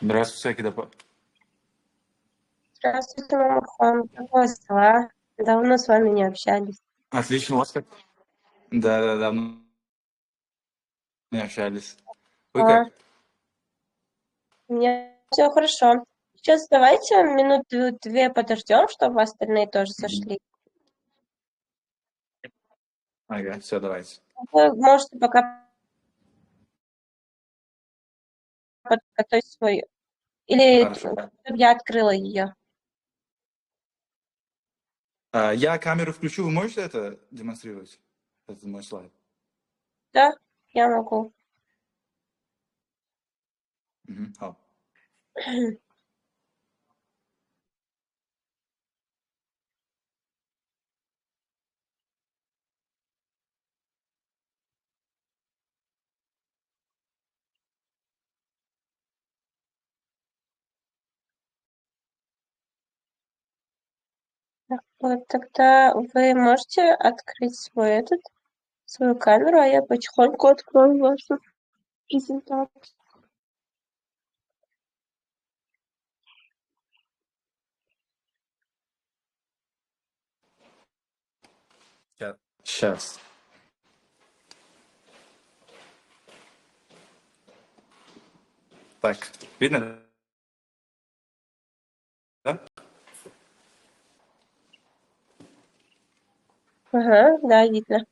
Здравствуйте, Акидапа. Здравствуйте, Mamurhon. Как у вас дела? Давно с вами не общались. Отлично, у вас как? Да, давно не общались. Вы А, как? у меня все хорошо. Сейчас давайте минут две подождем, чтобы остальные тоже сошли. Ага, все, давайте. Вы можете пока подготовить свою. Или Хорошо. чтобы я открыла ее. Я камеру включу, вы можете это демонстрировать? Это мой слайд. Да, я могу. Хау. Вот тогда вы можете открыть свою камеру, а я потихоньку открою вашу презентацию. Сейчас. Так, видно? Да? Ага, да, видно.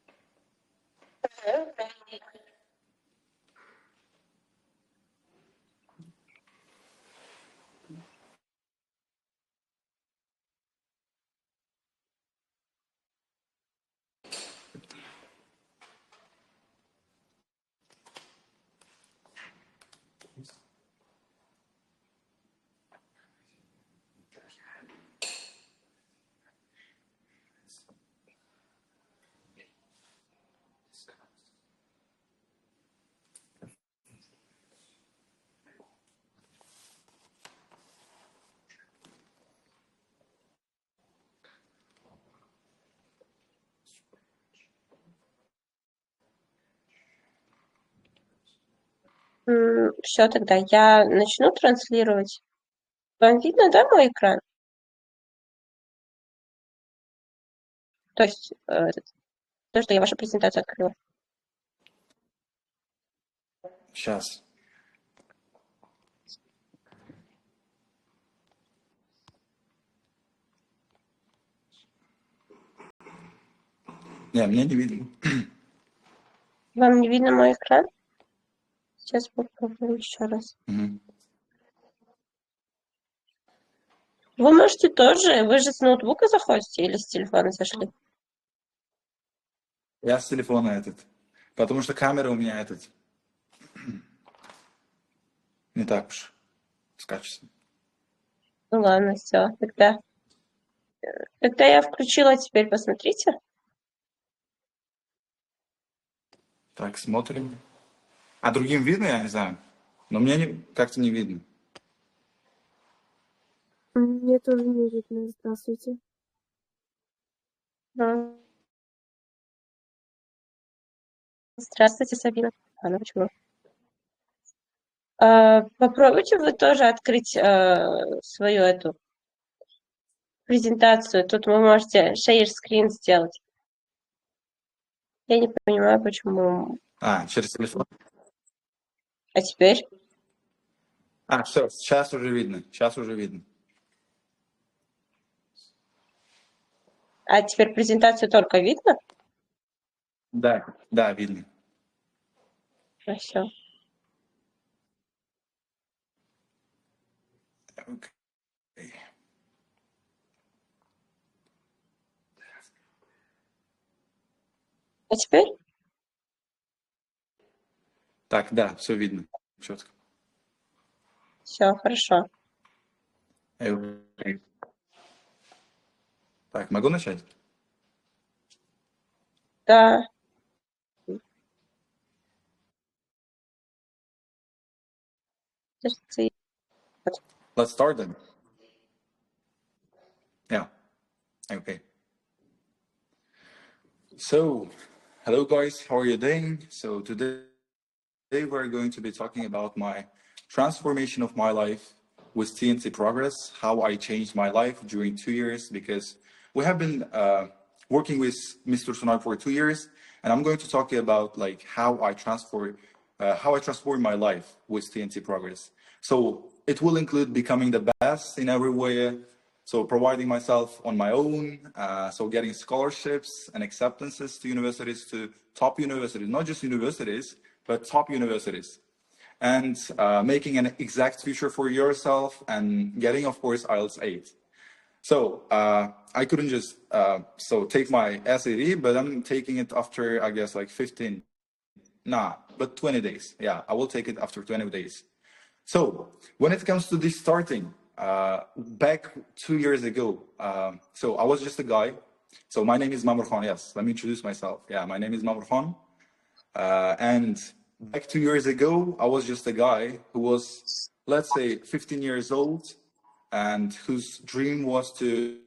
Все, тогда я начну транслировать. Вам видно, да, мой экран? То есть то, что я вашу презентацию открыла. Сейчас. Не, меня не видно. Вам не видно мой экран? Сейчас попробую еще раз. Вы можете тоже, вы же с ноутбука заходите или с телефона зашли? Я с телефона этот. Потому что камера у меня этот. Не так уж с качеством. Ну ладно, все, тогда я включила, теперь посмотрите. Так, смотрим. А другим видно, я не знаю. Но мне как-то не видно. Мне тоже не видно. Здравствуйте. Здравствуйте, Сабина. Ну почему? Попробуйте вы тоже открыть свою эту презентацию. Тут вы можете share screen сделать. Я не понимаю, почему. Через телефон. А теперь? Все, сейчас уже видно. Сейчас уже видно. А теперь презентацию только видно? Да, видно. Хорошо. Okay. А теперь? Так, да, все видно. Четко. Все, хорошо. Okay. Так, могу начать? Да. Let's start then. Yeah. Okay. So, hello guys, how are you doing? So today we're going to be talking about my transformation of my life with TNT Progress, how I changed my life during 2 years, because we have been working with Mr. Tursunoy for 2 years, and I'm going to talk to you about like how I transform my life with TNT Progress. So it will include becoming the best in every way, so providing myself on my own, so getting scholarships and acceptances to universities, to top universities, not just universities, but top universities, and making an exact future for yourself, and getting, of course, IELTS 8. So I couldn't just take my SAT, but I'm taking it after, I guess, like 15, but 20 days. Yeah, I will take it after 20 days. So when it comes to this starting, back 2 years ago, so I was just a guy. So my name is Mamurhon. Yes, let me introduce myself. Yeah, my name is Mamurhon. And back 2 years ago, I was just a guy who was, let's say, 15 years old, and whose dream was to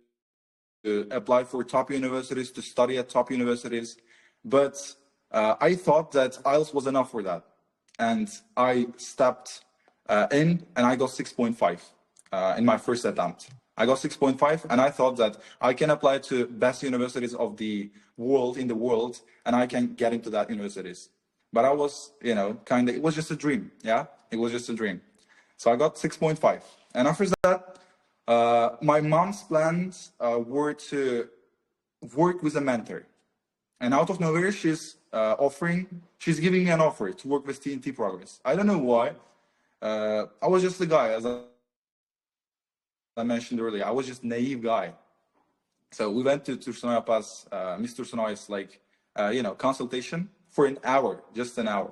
apply for top universities, to study at top universities. But I thought that IELTS was enough for that. And I stepped in, and I got 6.5 in my first attempt. I got 6.5, and I thought that I can apply to best universities of the world, in the world, and I can get into that universities. But I was, it was just a dream. Yeah, it was just a dream. So I got 6.5. And after that, my mom's plans were to work with a mentor. And out of nowhere, she's giving me an offer to work with TNT Progress. I don't know why. I was just a guy, as I mentioned earlier. I was just a naive guy. So we went to Tursunoy Pass, Mr. Tursunoy's consultation for an hour, just an hour.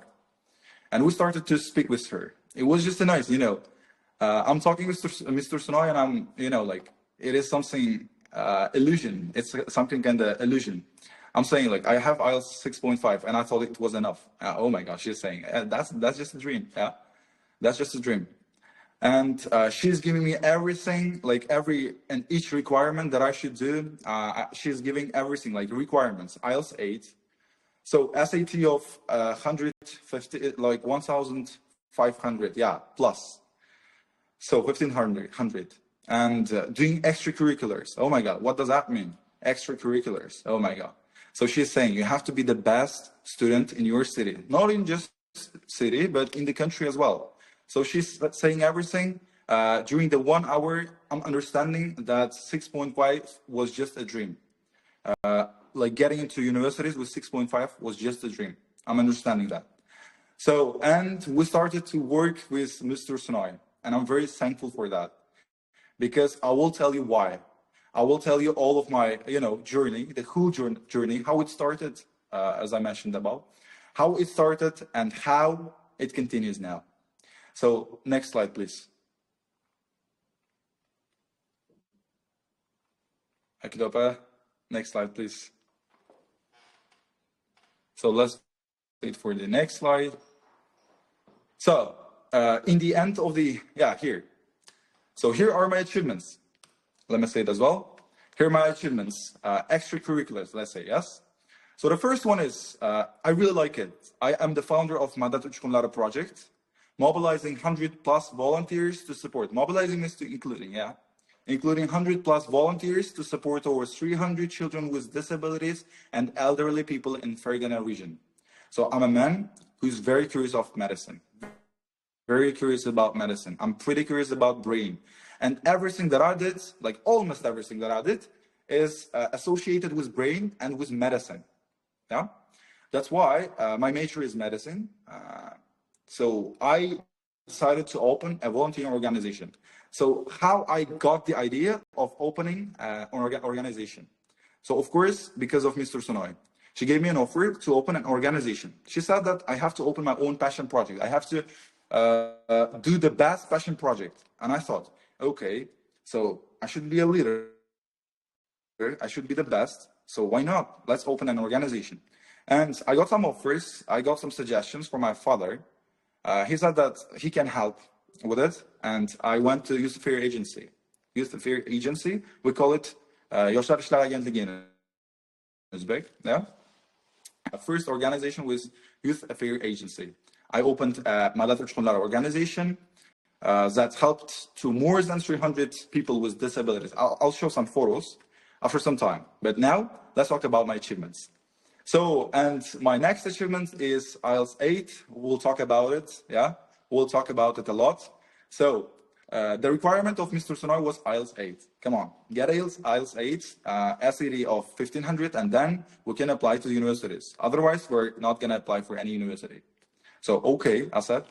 And we started to speak with her. It was just a nice, I'm talking with Mr. Tursunoy, and I'm, it is something, illusion. It's something kind of illusion. I'm saying, like, I have IELTS 6.5, and I thought it was enough. Oh my gosh, she's saying, that's just a dream. Yeah, that's just a dream. And she's giving me everything, like every and each requirement that I should do. She's giving everything, like requirements. IELTS 8, so SAT of 150, like 1,500, yeah, plus. So 1,500, and doing extracurriculars. Oh my God, what does that mean? Extracurriculars. Oh my God. So she's saying you have to be the best student in your city, not in just city, but in the country as well. So she's saying everything. During the 1 hour, I'm understanding that 6.5 was just a dream. Like getting into universities with 6.5 was just a dream. I'm understanding that. So, and we started to work with Mr. Tursunoy, and I'm very thankful for that, because I will tell you why. I will tell you all of my, journey, the whole journey, how it started, as I mentioned about, how it started and how it continues now. So next slide, please. Akidopa, next slide, please. So let's wait for the next slide. So in the end of the, here. So here are my achievements. Let me say it as well. Here are my achievements, extracurriculars, let's say, yes? So the first one is, I really like it. I am the founder of Mandat project, mobilizing 100+ volunteers to support. Mobilizing is to including, including 100+ volunteers to support over 300 children with disabilities and elderly people in Fergana region. So I'm a man who's very curious of medicine, very curious about medicine. I'm pretty curious about brain. And everything that I did, like almost everything that I did, is associated with brain and with medicine. Yeah, that's why my major is medicine. So I decided to open a volunteering organization. So how I got the idea of opening an organization. So of course, because of Mr. Tursunoy, she gave me an offer to open an organization. She said that I have to open my own passion project. I have to do the best passion project. And I thought, okay, so I should be a leader. I should be the best. So why not? Let's open an organization. And I got some offers. I got some suggestions from my father. He said that he can help with it. And I went to Youth Affair Agency. Youth Affair Agency, we call it Yoshlar İşler Agentligi in Uzbek. Yeah. First organization was Youth Affair Agency. I opened a Tursunoy organization that helped to more than 300 people with disabilities. I'll show some photos after some time. But now, let's talk about my achievements. So, and my next achievement is IELTS 8. We'll talk about it, yeah? We'll talk about it a lot. So, the requirement of Mr. Tursunoy was IELTS 8. Come on, get IELTS 8, SAT of 1500, and then we can apply to universities. Otherwise, we're not gonna apply for any university. So, okay, I said.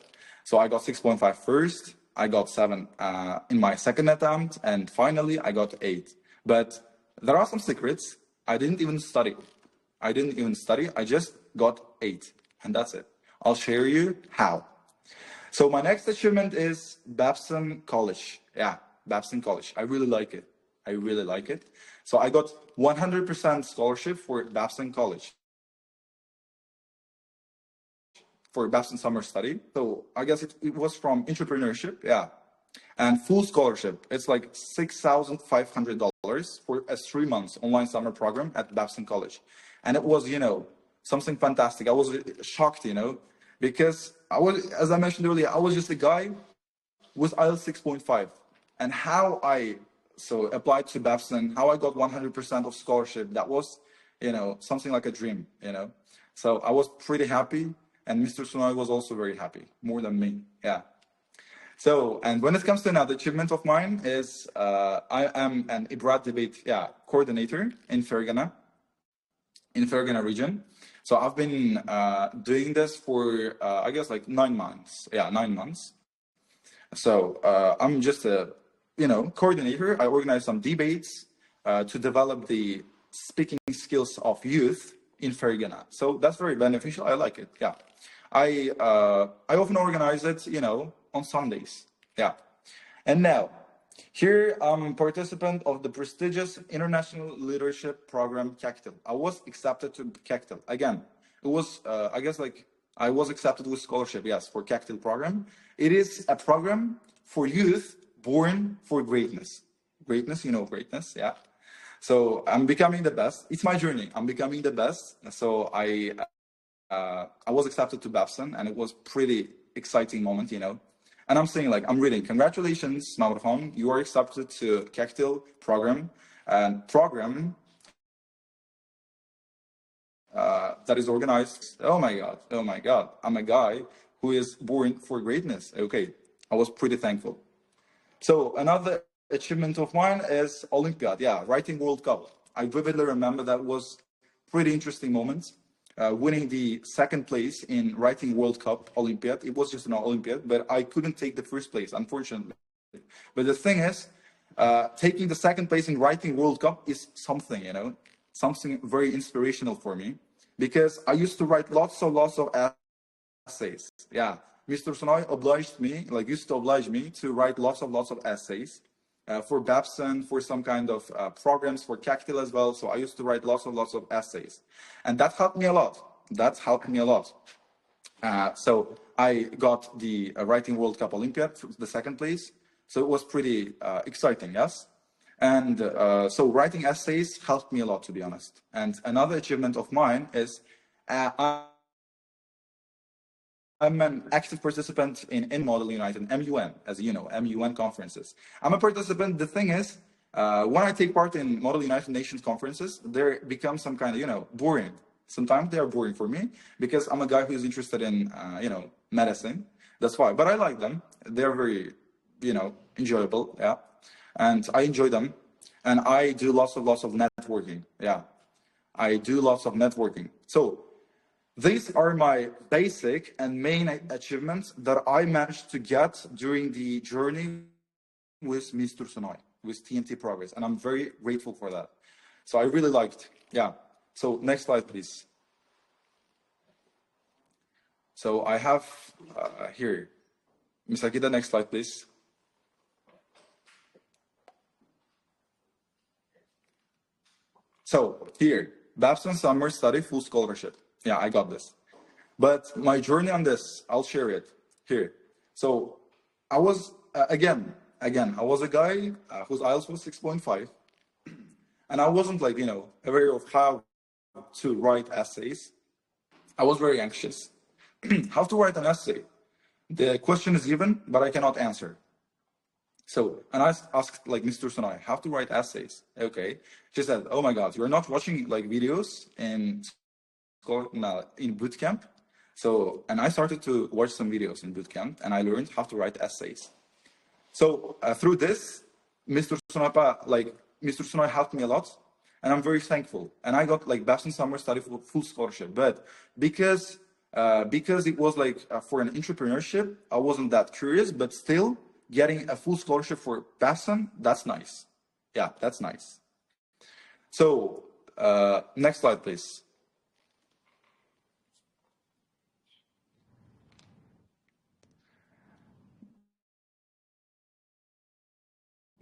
So I got 6.5 first, I got 7 in my second attempt, and finally I got 8. But there are some secrets. I didn't even study. I just got 8, and that's it. I'll share you how. So my next achievement is Babson College. Yeah, Babson College. I really like it. So I got 100% scholarship for Babson College, for Babson summer study. So I guess it was from entrepreneurship, yeah. And full scholarship. It's like $6,500 for a 3 months online summer program at Babson College. And it was, something fantastic. I was shocked, because I was, as I mentioned earlier, I was just a guy with IELTS 6.5. And how I applied to Babson, how I got 100% of scholarship, that was, something like a dream, So I was pretty happy, and Mr. Tursunoy was also very happy, more than me, yeah. So, and when it comes to another achievement of mine is I am an UGRAD debate coordinator in Fergana region. So I've been doing this for, I guess, like 9 months. Yeah, 9 months. So I'm just a, coordinator. I organize some debates to develop the speaking skills of youth in Fergana. So that's very beneficial. I like it. Yeah, I often organize it, on Sundays. Yeah, and now here I'm a participant of the prestigious International Leadership Program CACTIL. I was accepted to CACTIL. Again, it was, I guess, like, I was accepted with scholarship, yes, for CACTIL program. It is a program for youth born for greatness. Greatness, greatness, yeah. So I'm becoming the best. It's my journey. I'm becoming the best. So I was accepted to Babson, and it was pretty exciting moment, And I'm saying, like, I'm reading, congratulations, Mamurhon, you are accepted to CACTIL program, and program that is organized. Oh my God, I'm a guy who is born for greatness. Okay, I was pretty thankful. So another achievement of mine is Olympiad, yeah, writing World Cup. I vividly remember that was pretty interesting moment. Winning the second place in writing World Cup Olympiad. It was just an Olympiad, but I couldn't take the first place, unfortunately. But the thing is, taking the second place in writing World Cup is something, something very inspirational for me, because I used to write lots of essays. Yeah, Mr. Tursunoy used to oblige me to write lots of essays. For Babson, for some kind of programs, for CACTIL as well. So I used to write lots of essays. And that helped me a lot. So I got the Writing World Cup Olympiad, the second place. So it was pretty exciting, yes? And so writing essays helped me a lot, to be honest. And another achievement of mine is I'm an active participant in Model United, MUN, as you know, MUN conferences. I'm a participant. The thing is, when I take part in Model United Nations conferences, they become some kind of, boring. Sometimes they are boring for me because I'm a guy who's interested in, medicine. That's why. But I like them. They're very, enjoyable. Yeah. And I enjoy them. And I do lots of networking. Yeah. I do lots of networking. So these are my basic and main achievements that I managed to get during the journey with Mr. Tursunoy, with TNT Progress. And I'm very grateful for that. So I really liked, yeah. So next slide, please. So I have here, Ms. Akida, next slide, please. So here, Babson Summer Study Full Scholarship. Yeah, I got this. But my journey on this, I'll share it here. So I was, again, I was a guy whose IELTS was 6.5. And I wasn't aware of how to write essays. I was very anxious. how to write an essay. The question is given, but I cannot answer. So, and I asked like Mr. Sunai, how to write essays. Okay. She said, oh my God, you're not watching like videos in boot camp. So, and I started to watch some videos in boot camp and I learned how to write essays. So through this, Mr. Sunai helped me a lot and I'm very thankful. And I got like Boston summer study for full scholarship, but because it was like for an entrepreneurship, I wasn't that curious, but still getting a full scholarship for Boston, that's nice. Yeah, that's nice. So next slide, please.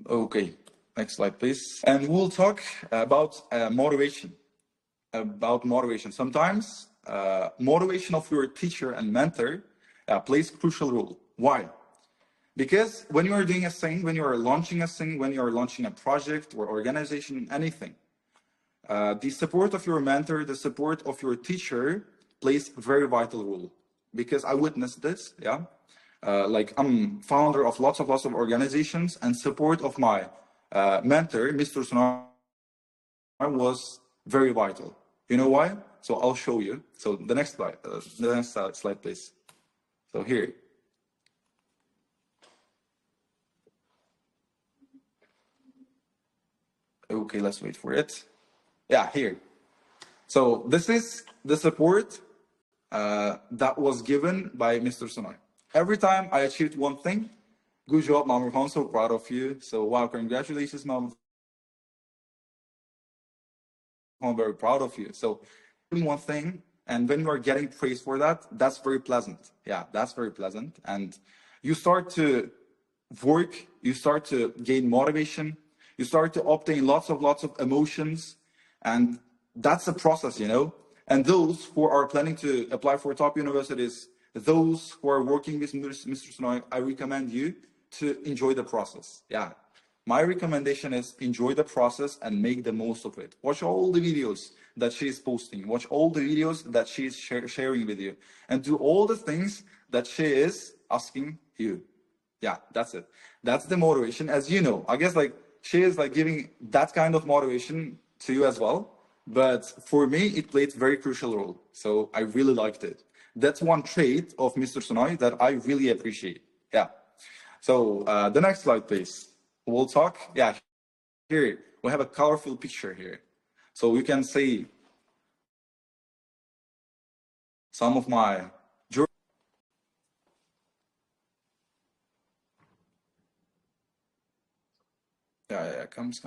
Okay, next slide, please. And we'll talk about motivation. Sometimes motivation of your teacher and mentor plays a crucial role. Why? Because when you are doing a thing, when you are launching a thing, when you are launching a project or organization, anything, the support of your mentor, the support of your teacher plays a very vital role. Because I witnessed this, yeah. Like I'm founder of lots of organizations, and support of my mentor, Mr. Sonar, was very vital. You know why? So I'll show you. So the next slide, please. So here. Okay, let's wait for it. Yeah, here. So this is the support that was given by Mr. Sonoy. Every time I achieved one thing, good job, Mamurhon, so proud of you. So wow, congratulations, Mamurhon, I'm very proud of you. So doing one thing, and when you are getting praise for that, that's very pleasant. Yeah, that's very pleasant. And you start to work, you start to gain motivation, you start to obtain lots of emotions, and that's a process, you know. And those who are planning to apply for top universities, those who are working with Mr. Sonoy, I recommend you to enjoy the process. Yeah, my recommendation is enjoy the process and make the most of it. Watch all the videos that she is posting, watch all the videos that she is sharing with you, and do all the things that she is asking you. Yeah, that's it. That's the motivation. As you know, I guess like she is like giving that kind of motivation to you as well. But for me, it played a very crucial role. So I really liked it. That's one trait of Mr. Sonoy that I really appreciate. Yeah. So the next slide, please. We'll talk. Yeah, here we have a colorful picture here. So you can see some of my yeah, comes.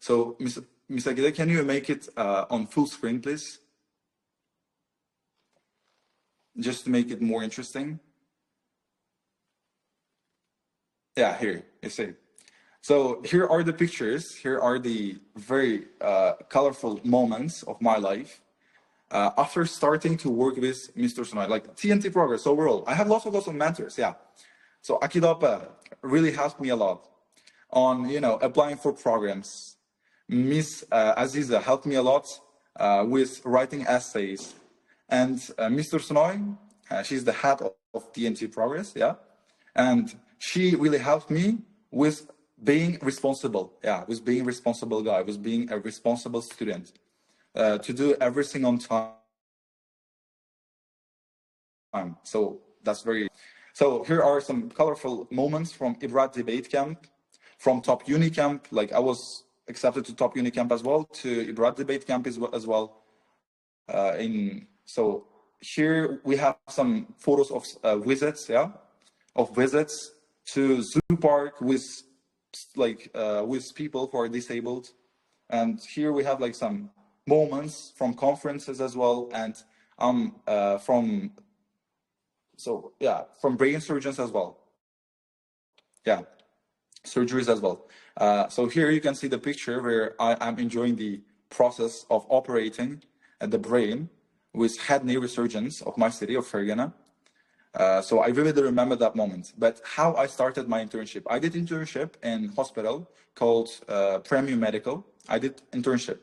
So, Ms. Aguilera, can you make it on full screen, please? Just to make it more interesting. Yeah, here, you see. So here are the pictures. Here are the very colorful moments of my life. After starting to work with Mr. Sonoy, like TNT progress overall, I have lots of mentors, yeah. So Akidapa really helped me a lot on, you know, applying for programs. Miss Aziza helped me a lot with writing essays. And Mr. Sonoy, she's the head of TNT progress, yeah. And she really helped me with being responsible, yeah, with being a responsible guy, with being a responsible student, to do everything on time. So that's very. So here are some colorful moments from IBRAD debate camp, from top uni camp. Like I was accepted to top uni camp as well, to IBRAD debate camp as well. So here we have some photos of visits, yeah, of visits to zoo park with with people who are disabled. And here we have like some moments from conferences as well, and from brain surgeons as well. Yeah, surgeries as well. So here you can see the picture where I'm enjoying the process of operating at the brain with head neurosurgeons of my city of Fergana. So I vividly remember that moment. But how I started my internship, I did internship in hospital called Premium Medical. I did internship.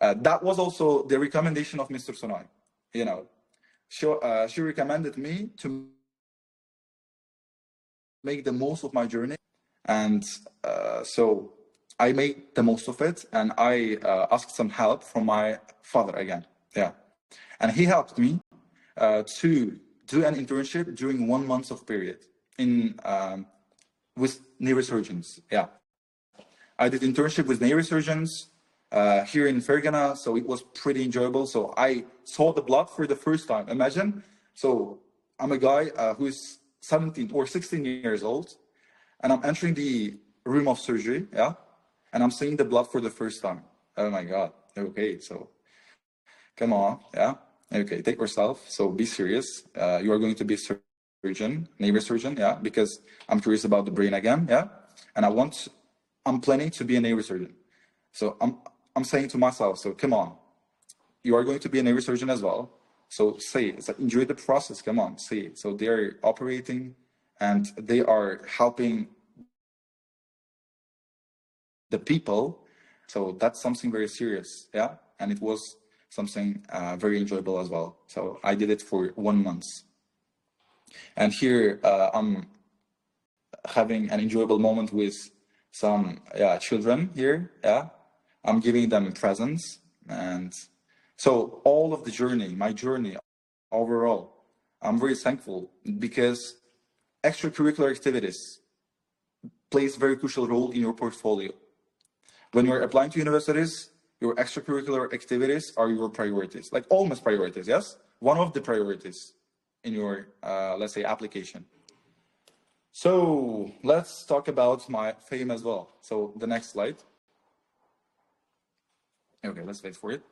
That was also the recommendation of Mr. Sonoy. You know, she recommended me to make the most of my journey, and so I made the most of it, and I asked some help from my father again. Yeah, and he helped me to do an internship during 1 month of period in with neurosurgeons. Yeah, I did internship with neurosurgeons here in Fergana, so it was pretty enjoyable. So I saw the blood for the first time. Imagine, so I'm a guy who's 17 or 16 years old, and I'm entering the room of surgery, yeah, and I'm seeing the blood for the first time. Oh my God. Okay, so come on, yeah. Okay, take yourself. So be serious. You are going to be a surgeon, neurosurgeon, yeah, because I'm curious about the brain again, yeah, and I'm planning to be a neurosurgeon. So I'm saying to myself, so come on, you are going to be a neurosurgeon as well. So say it. So enjoy the process. Come on, say it. So they're operating and they are helping the people. So that's something very serious, yeah. And it was something very enjoyable as well. So I did it for 1 month, and here I'm having an enjoyable moment with some children here. Yeah, I'm giving them presents, and so all of the journey, my journey overall, I'm very thankful because extracurricular activities plays a very crucial role in your portfolio. When you're applying to universities, your extracurricular activities are your priorities, like almost priorities, yes? One of the priorities in your, let's say, application. So let's talk about my fame as well. So the next slide. Okay, let's wait for it.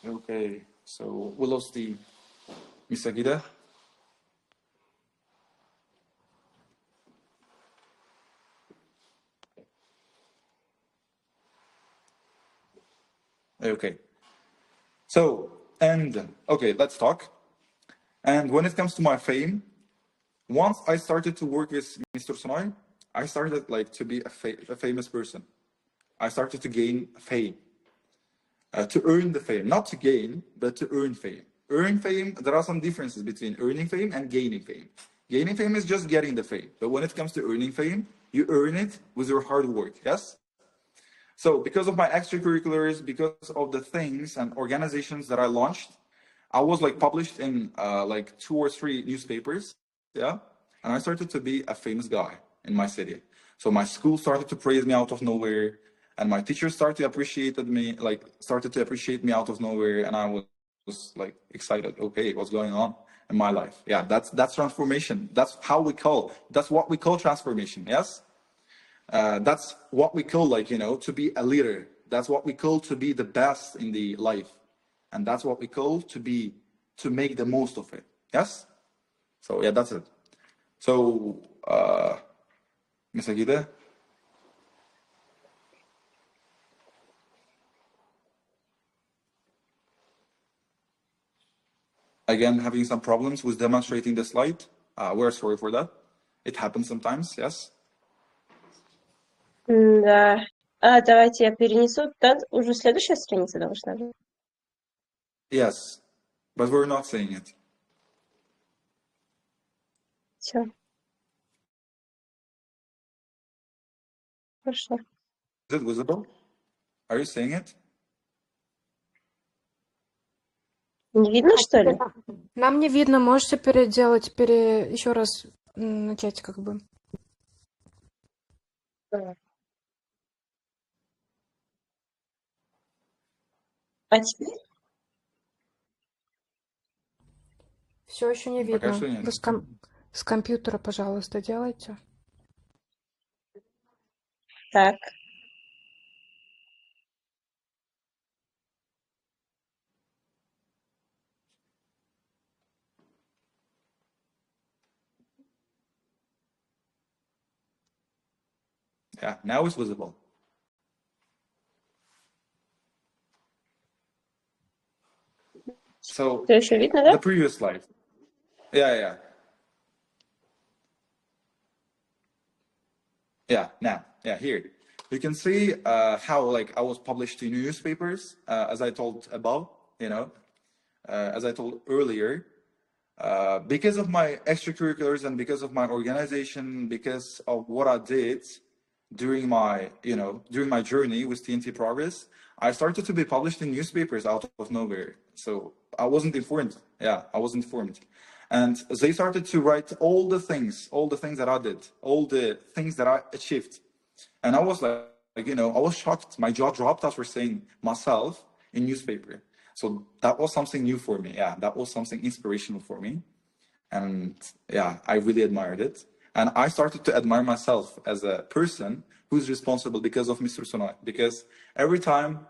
Okay, so we lost the Miss Agida. Okay. So, and okay, let's talk. And when it comes to my fame, once I started to work with Mr. Sonoy, I started like to be a famous person. I started to gain fame, to earn the fame, not to gain, but to earn fame. Earn fame, there are some differences between earning fame and gaining fame. Gaining fame is just getting the fame. But when it comes to earning fame, you earn it with your hard work, yes? So because of my extracurriculars, because of the things and organizations that I launched, I was like published in like 2 or 3 newspapers, yeah? And I started to be a famous guy in my city. So my school started to praise me out of nowhere, and my teachers started to appreciate me out of nowhere, and I was like excited. Okay, what's going on in my life? Yeah, that's transformation. That's what we call transformation, yes? That's what we call, like, to be a leader. That's what we call to be the best in the life. And that's what we call to make the most of it. Yes? So yeah, that's it. So, Ms. Agida? Again, having some problems with demonstrating the slide. We're sorry for that. It happens sometimes, yes? Да. Давайте я перенесу. Да, уже следующая страница должна быть. Yes, but we're not saying it. Все. Хорошо. Is it visible? Are you saying it? Не видно, что ли? Нам не видно, можете еще раз начать как бы. А теперь? Все еще не Пока видно. что нет. Вы с компьютера, пожалуйста, делайте. Так. Yeah, now it's visible. So Все еще видно, да? the previous slide. Yeah. Here you can see how like I was published in newspapers, as I told above, as I told earlier. Because of my extracurriculars and because of my organization, because of what I did during my journey with TNT Progress, I started to be published in newspapers out of nowhere. So I wasn't informed. I wasn't informed. And they started to write all the things that I did, all the things that I achieved. And I was like, I was shocked. My jaw dropped after saying myself in newspaper. So that was something new for me. That was something inspirational for me. And I really admired it. And I started to admire myself as a person who's responsible because of Mr. Tursunoy. Because every time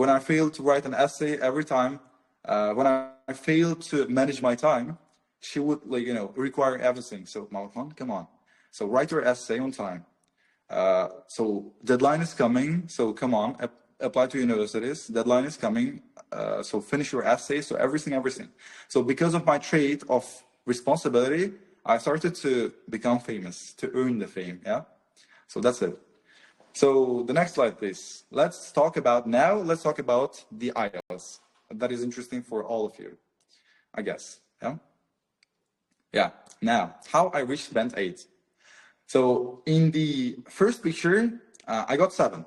when I failed to write an essay, every time when I failed to manage my time, she would require everything. So Mamurhon, come on. So write your essay on time. So deadline is coming. So come on, apply to universities. Deadline is coming. So finish your essay. So everything. So because of my trait of responsibility, I started to become famous, to earn the fame. So that's it. So the next slide, please. Let's talk about the IELTS. That is interesting for all of you, I guess. Now, how I reached band 8. So in the first picture, I got 7.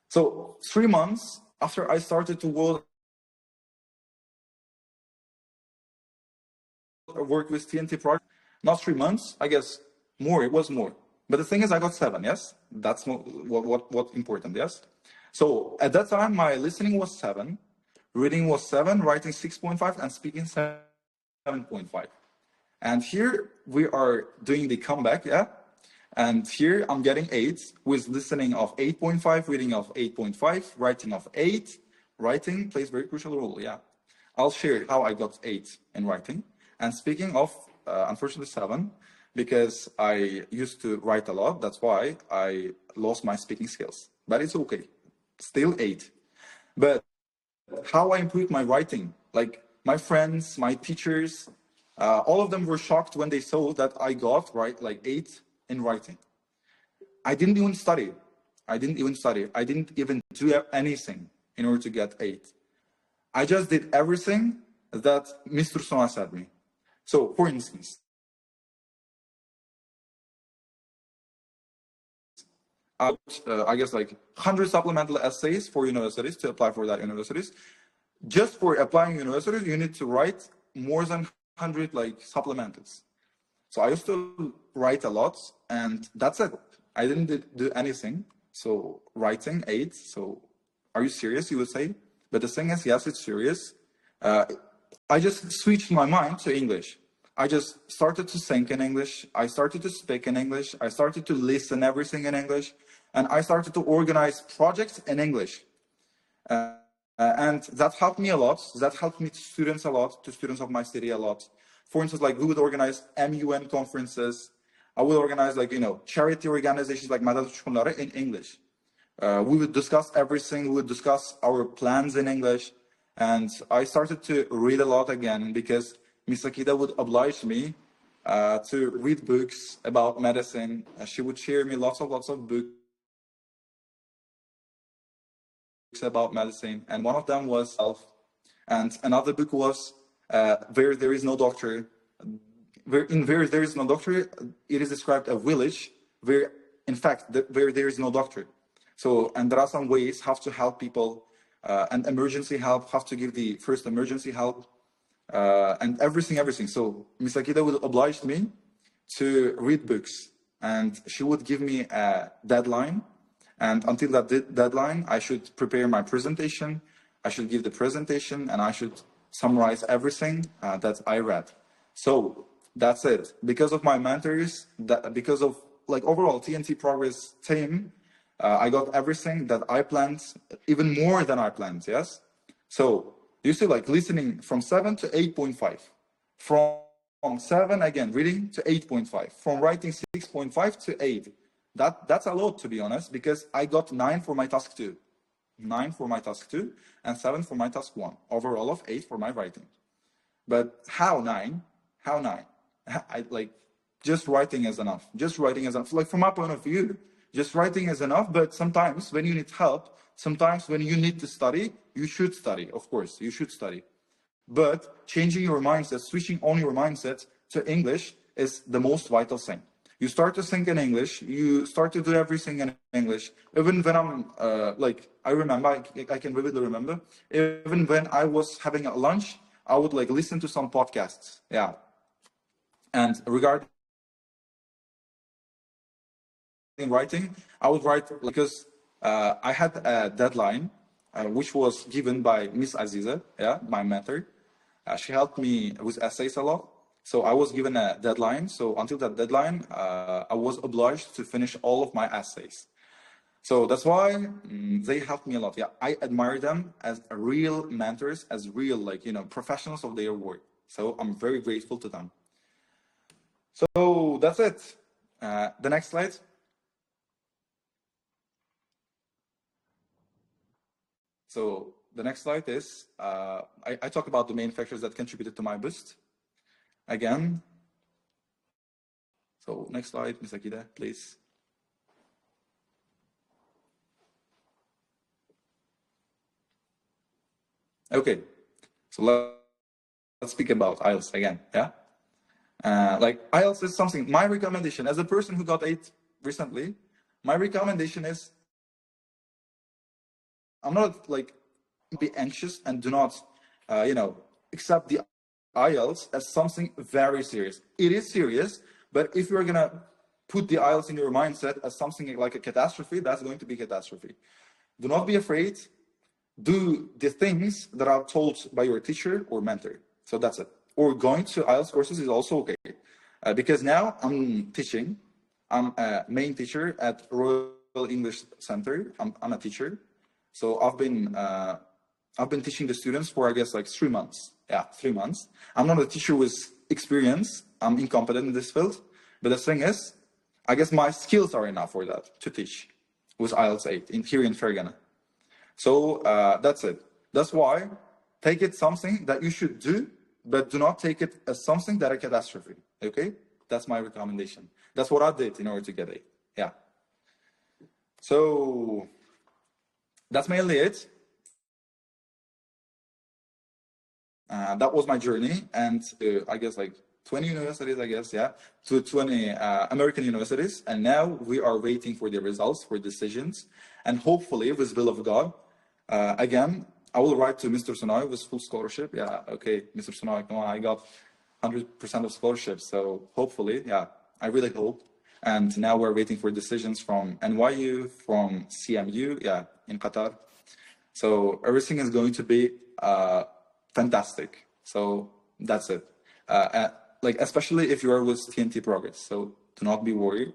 So 3 months after I started to work with TNT project, not 3 months, I guess more, it was more. But the thing is, I got 7, yes? That's what important, yes? So at that time, my listening was 7, reading was 7, writing 6.5, and speaking 7.5. And here we are doing the comeback, And here I'm getting 8 with listening of 8.5, reading of 8.5, writing of 8. Writing plays very crucial role, I'll share how I got 8 in writing. And speaking of, unfortunately 7, because I used to write a lot. That's why I lost my speaking skills. But it's okay. Still 8. But how I improved my writing, like my friends, my teachers, all of them were shocked when they saw that I got 8 in writing. I didn't even study. I didn't even do anything in order to get 8. I just did everything that Mr. Tursunoy said me. So, for instance, I guess 100 supplemental essays for universities to apply for that universities. Just for applying universities, you need to write more than 100 supplementals. So I used to write a lot, and that's it. I didn't do anything. So writing 8. So are you serious? You would say. But the thing is, yes, it's serious. I just switched my mind to English. I just started to think in English. I started to speak in English. I started to listen everything in English, and I started to organize projects in English. And that helped me a lot. That helped me to students a lot, to students of my city a lot. For instance, we would organize MUN conferences. I would organize charity organizations like natijalari in English. We would discuss everything. We would discuss our plans in English. And I started to read a lot again because Miss Akida would oblige me to read books about medicine. She would share me lots of books about medicine, and one of them was Health, and another book was Where There Is No Doctor. Where there is no doctor, it is described a village where, in fact, where there is no doctor. So, and there are some ways how to help people, and emergency help, how to give the first emergency help, and everything. So Miss Akida would oblige me to read books, and she would give me a deadline. And until that deadline, I should prepare my presentation, I should give the presentation, and I should summarize everything that I read. So that's it. Because of my mentors, because of overall TNT Progress team, I got everything that I planned, even more than I planned, yes? So you see listening from 7 to 8.5, from 7 again, reading to 8.5, from writing 6.5 to 8. That's a lot, to be honest, because I got 9 for my task 2. 9 for my task 2 and 7 for my task 1. Overall of 8 for my writing. But how 9? How 9? just writing is enough. Just writing is enough. Like from my point of view, just writing is enough. But sometimes when you need help, sometimes when you need to study, you should study. Of course, you should study. But changing your mindset, switching on your mindset to English is the most vital thing. You start to think in English, you start to do everything in English. Even when I'm I remember, I can vividly remember, even when I was having a lunch, I would like listen to some podcasts. Yeah. And regarding writing, I would write because I had a deadline which was given by Miss Aziza, yeah, my mentor. She helped me with essays a lot. So I was given a deadline. So until that deadline, I was obliged to finish all of my essays. So that's why they helped me a lot. Yeah, I admire them as real mentors, as real professionals of their work. So I'm very grateful to them. So that's it. The next slide. So the next slide is, I talk about the main factors that contributed to my boost. Again. So next slide, Ms. Akida, please. Okay, so let's speak about IELTS again, yeah? Like IELTS is something, my recommendation, as a person who got 8 recently, my recommendation is, I'm not like, be anxious and do not, accept the IELTS as something very serious. It is serious, but if you're gonna put the IELTS in your mindset as something like a catastrophe, that's going to be catastrophe. Do not be afraid. Do the things that are told by your teacher or mentor. So that's it. Or going to IELTS courses is also okay. Because now I'm teaching. I'm a main teacher at Royal English Center. I'm a teacher. So I've been teaching the students for, I guess, like 3 months. Yeah, 3 months. I'm not a teacher with experience. I'm incompetent in this field. But the thing is, I guess my skills are enough for that, to teach with IELTS 8 here in Fergana. So that's it. That's why take it something that you should do, but do not take it as something that a catastrophe. Okay? That's my recommendation. That's what I did in order to get it. Yeah. So that's mainly it. That was my journey, and I guess like 20 universities, I guess, yeah, to 20 American universities, and now we are waiting for the results, for decisions, and hopefully, with the will of God, again, I will write to Mr. Tursunoy with full scholarship. Yeah, okay, Mr. Tursunoy, come on, I got 100% of scholarship, so hopefully, yeah, I really hope. And now we're waiting for decisions from NYU, from CMU, yeah, in Qatar. So everything is going to be fantastic. So that's it. Like especially if you are with TNT Progress. So do not be worried.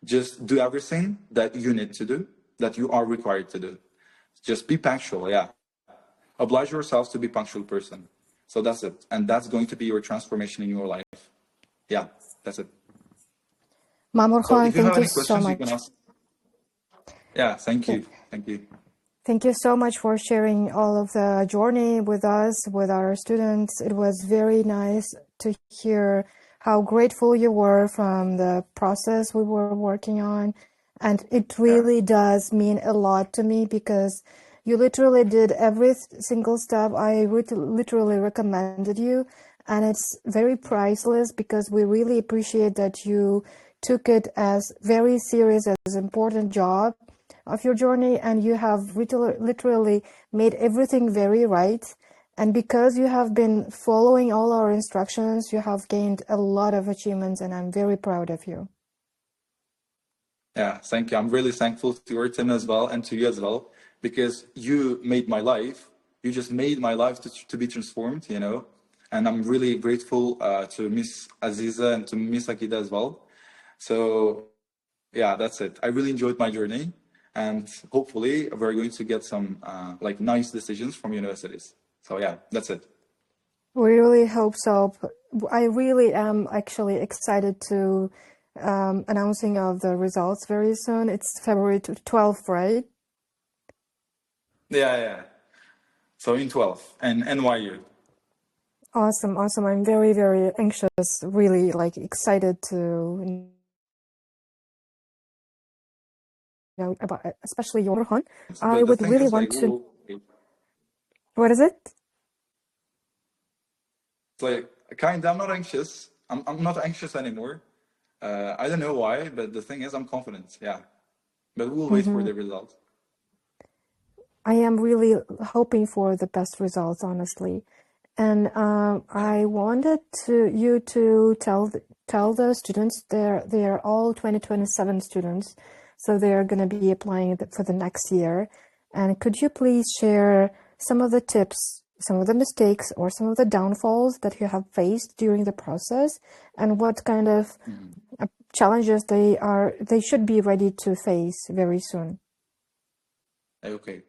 Just do everything that you need to do, that you are required to do. Just be punctual. Yeah, oblige yourself to be punctual person. So that's it, and that's going to be your transformation in your life. Yeah, that's it. Mamurhon, So thank you any so questions, you much. can ask. Yeah, thank you. Thank you. Thank you so much for sharing all of the journey with us, with our students. It was very nice to hear how grateful you were from the process we were working on. And it really does mean a lot to me because you literally did every single step I literally recommended you. And it's very priceless because we really appreciate that you took it as very serious, as important job of your journey, and you have literally made everything very right. And because you have been following all our instructions, you have gained a lot of achievements, and I'm very proud of you. Yeah, thank you. I'm really thankful to your team as well and to you as well, because you made my life. You just made my life to be transformed, you know. And I'm really grateful to Miss Aziza and to Miss Akida as well. So yeah, that's it. I really enjoyed my journey. And hopefully we're going to get some like nice decisions from universities. So yeah, that's it. We really hope so. I really am actually excited to announcing of the results very soon. It's February 12th, right? Yeah. So in 12 and NYU. Awesome, awesome. I'm very, very anxious, really like excited to know about, especially your Mamurhon. I But the would thing really is, want like, to. What is it? it's like kind of, I'm not anxious. I'm not anxious anymore. I don't know why, but the thing is, I'm confident. Yeah, but we'll wait for the result. I am really hoping for the best results, honestly. And I wanted you to tell the students they're all 2027 students, so they're going to be applying for the next year. And could you please share some of the tips, some of the mistakes, or some of the downfalls that you have faced during the process, and what kind of challenges they should be ready to face very soon? Okay.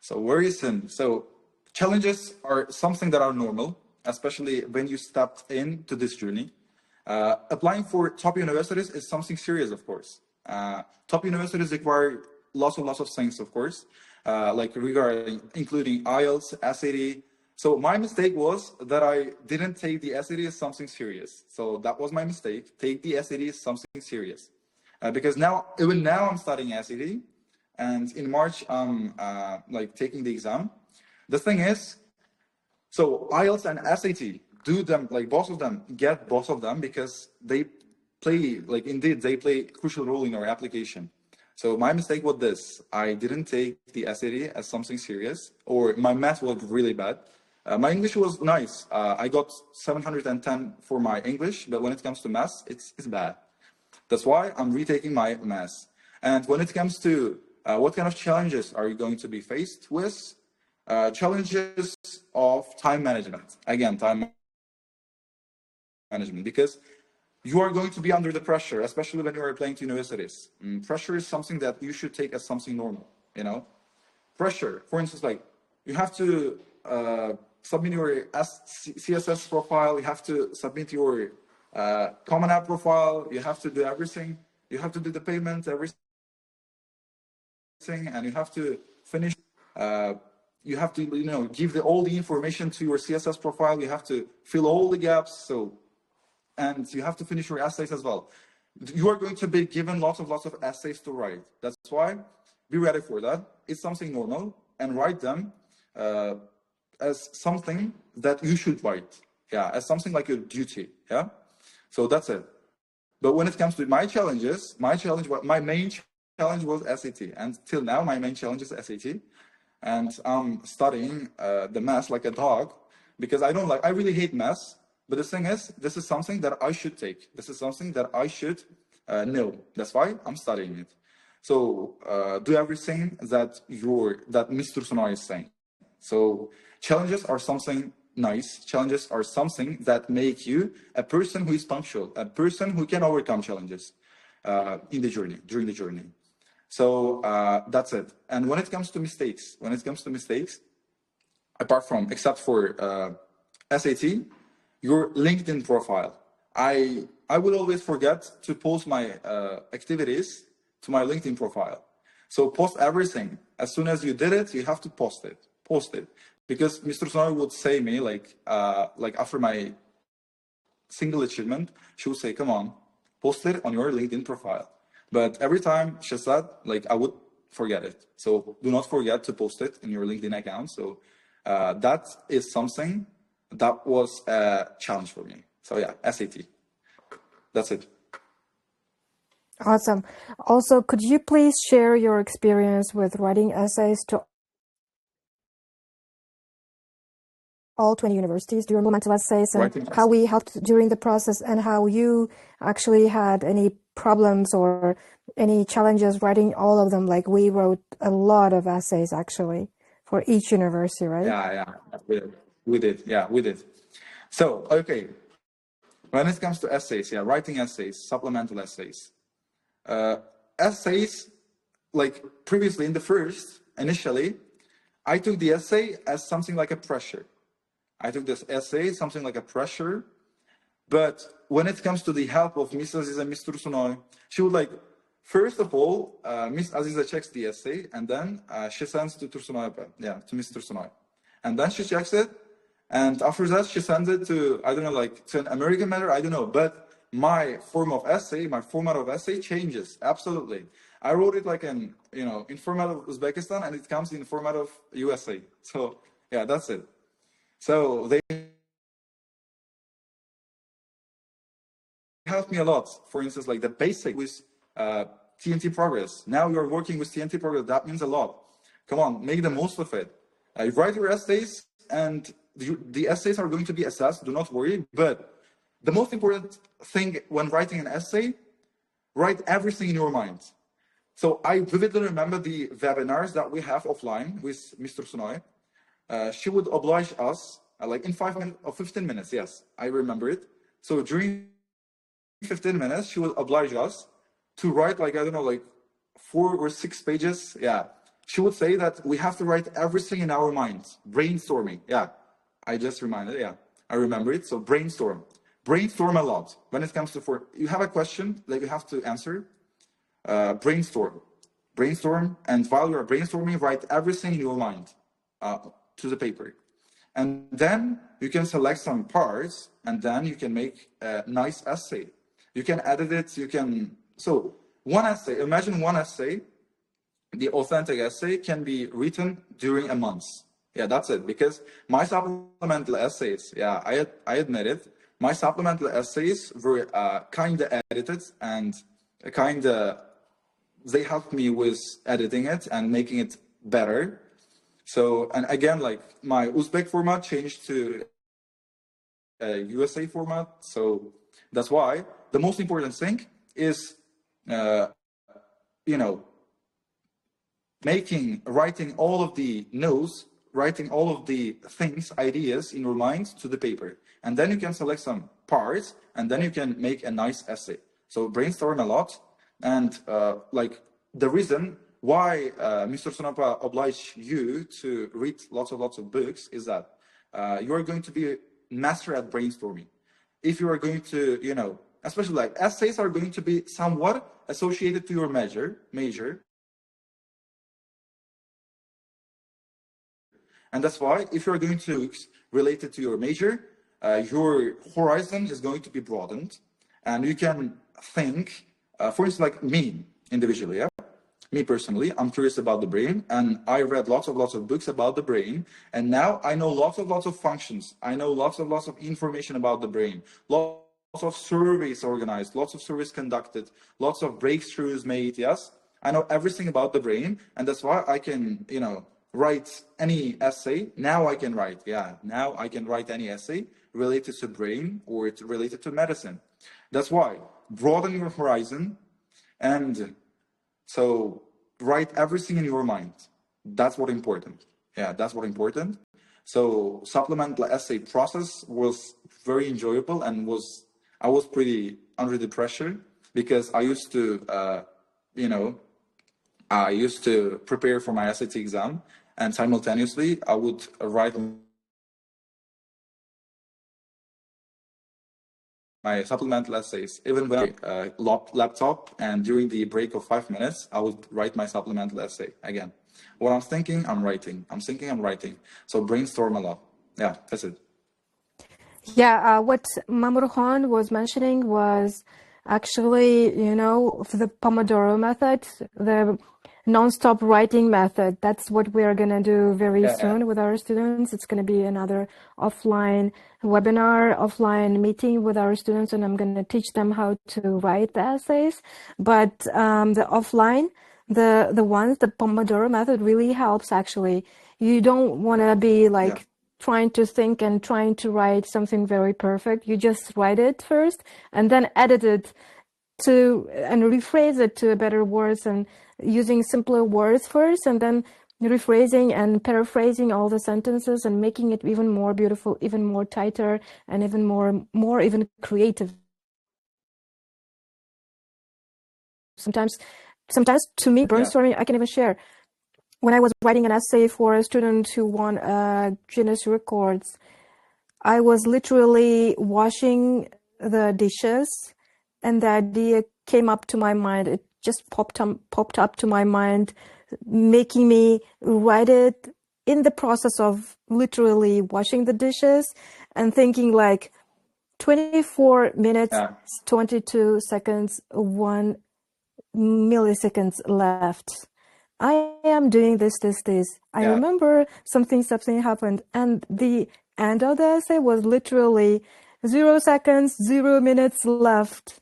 So worrisome. So challenges are something that are normal, especially when you stepped into this journey. Applying for top universities is something serious, of course. Top universities require lots of things, of course, like regarding including IELTS, SAT. So my mistake was that I didn't take the SAT as something serious. So that was my mistake. Take the SAT as something serious, because even now I'm studying SAT, and in March I'm like taking the exam. The thing is, so IELTS and SAT, do them, like both of them, get both of them, because they play, like indeed, they play a crucial role in our application. So my mistake was this: I didn't take the SAT as something serious, or my math was really bad. My English was nice. I got 710 for my English, but when it comes to math, it's bad. That's why I'm retaking my math. And when it comes to what kind of challenges are you going to be faced with? Challenges of time management. Again, time management, because you are going to be under the pressure, especially when you are applying to universities. Pressure is something that you should take as something normal, you know? Pressure, for instance, like you have to submit your CSS profile, you have to submit your Common App profile, you have to do everything, you have to do the payment, everything, and you have to finish. You have to, give all the information to your CSS profile. You have to fill all the gaps. So, and you have to finish your essays as well. You are going to be given lots of essays to write. That's why be ready for that. It's something normal, and write them as something that you should write. Yeah, as something like your duty. Yeah. So that's it. But when it comes to my challenges, my main challenge was SAT, and till now my main challenge is SAT, and I'm studying the math like a dog, because I really hate math. But the thing is, this is something that I should take. This is something that I should know. That's why I'm studying it. So do everything that Mr. Tursunoy is saying. So challenges are something nice. Challenges are something that make you a person who is punctual, a person who can overcome challenges during the journey. So that's it. And when it comes to mistakes, except for SAT, your LinkedIn profile. I will always forget to post my activities to my LinkedIn profile. So post everything. As soon as you did it, you have to post it. Because Mr. Tursunoy would say me, like after my single achievement, she would say, "Come on, post it on your LinkedIn profile." But every time she said, like, I would forget it. So do not forget to post it in your LinkedIn account. So that is something that was a challenge for me. So yeah, SAT. That's it. Awesome. Also, could you please share your experience with writing essays to all 20 universities, your monumental essays, and how we helped during the process, and how you actually had any problems or any challenges writing all of them? Like, we wrote a lot of essays actually for each university, right? Yeah, we did. So, okay, when it comes to essays, writing essays, supplemental essays. Essays, like previously initially, I took the essay as something like a pressure. Something like a pressure. But when it comes to the help of Miss Aziza and Mr. Tursunoy, she would first of all, Miss Aziza checks the essay, and then she sends to Mr. Tursunoy. And then she checks it, And after that, she sent it to, I don't know, like to an American matter, I don't know. But my form of essay, my format of essay changes, absolutely. I wrote it like in, in format of Uzbekistan, and it comes in format of USA. So yeah, that's it. So they helped me a lot. For instance, like the basic with TNT progress. Now you're working with TNT progress. That means a lot. Come on, make the most of it. You write your essays, and the essays are going to be assessed. Do not worry. But the most important thing when writing an essay, write everything in your mind. So I vividly remember the webinars that we have offline with Mr. Tursunoy. She would oblige us like in 5 minutes or 15 minutes. Yes, I remember it. So during 15 minutes, she would oblige us to write like, I don't know, like 4 or 6 pages. Yeah. She would say that we have to write everything in our minds. Brainstorming. Yeah. I just reminded. Yeah. I remember it. So brainstorm. Brainstorm a lot. When it comes to you have a question that you have to answer. Brainstorm. Brainstorm. And while you are brainstorming, write everything in your mind to the paper. And then you can select some parts, and then you can make a nice essay. You can edit it. You can. So one essay, imagine one essay, the authentic essay can be written during a month. Yeah, that's it. Because my supplemental essays, yeah, I admit it. My supplemental essays were kind of edited and kind of, they helped me with editing it and making it better. So, and again, like my Uzbek format changed to a USA format. So that's why the most important thing is, writing all of the notes, writing all of the things, ideas in your mind to the paper. And then you can select some parts, and then you can make a nice essay. So brainstorm a lot. And like the reason why Mr. Sonapa obliged you to read lots of books is that you are going to be master at brainstorming. If you are going to, especially like essays are going to be somewhat associated to your major. And that's why if you're going to books related to your major, your horizon is going to be broadened, and you can think, for instance, like me individually, yeah? Me personally, I'm curious about the brain, and I read lots of books about the brain, and now I know lots of functions. I know lots of information about the brain, lots of surveys organized, lots of surveys conducted, lots of breakthroughs made, yes? I know everything about the brain, and that's why I can, write any essay. Now I can write any essay related to brain or it's related to medicine. That's why broaden your horizon, and so write everything in your mind. That's what important. Yeah, that's what important. So supplemental essay process was very enjoyable, and I was pretty under the pressure because I used to, I used to prepare for my SAT exam, and simultaneously I would write my supplemental essays. Even when I laptop, and during the break of 5 minutes, I would write my supplemental essay again. What I'm thinking, I'm writing. I'm thinking, I'm writing. So brainstorm a lot. Yeah, that's it. Yeah, what Mamurhon was mentioning was actually, for the Pomodoro method, the non-stop writing method. That's what we're going to do very soon with our students. It's going to be another offline webinar, offline meeting with our students, and I'm going to teach them how to write the essays. But the offline, the Pomodoro method really helps, actually. You don't want to be like trying to think and trying to write something very perfect. You just write it first and then edit it and rephrase it to better words, and using simpler words first, and then rephrasing and paraphrasing all the sentences and making it even more beautiful, even more tighter, and even more even creative. Sometimes to me, brainstorming, I can even share. When I was writing an essay for a student who won Guinness Records, I was literally washing the dishes, and the idea came up to my mind. It just popped up to my mind, making me write it in the process of literally washing the dishes and thinking like 24 minutes, 22 seconds, 1 milliseconds left. I am doing this. I remember something happened, and the end of the essay was literally 0 seconds, 0 minutes left.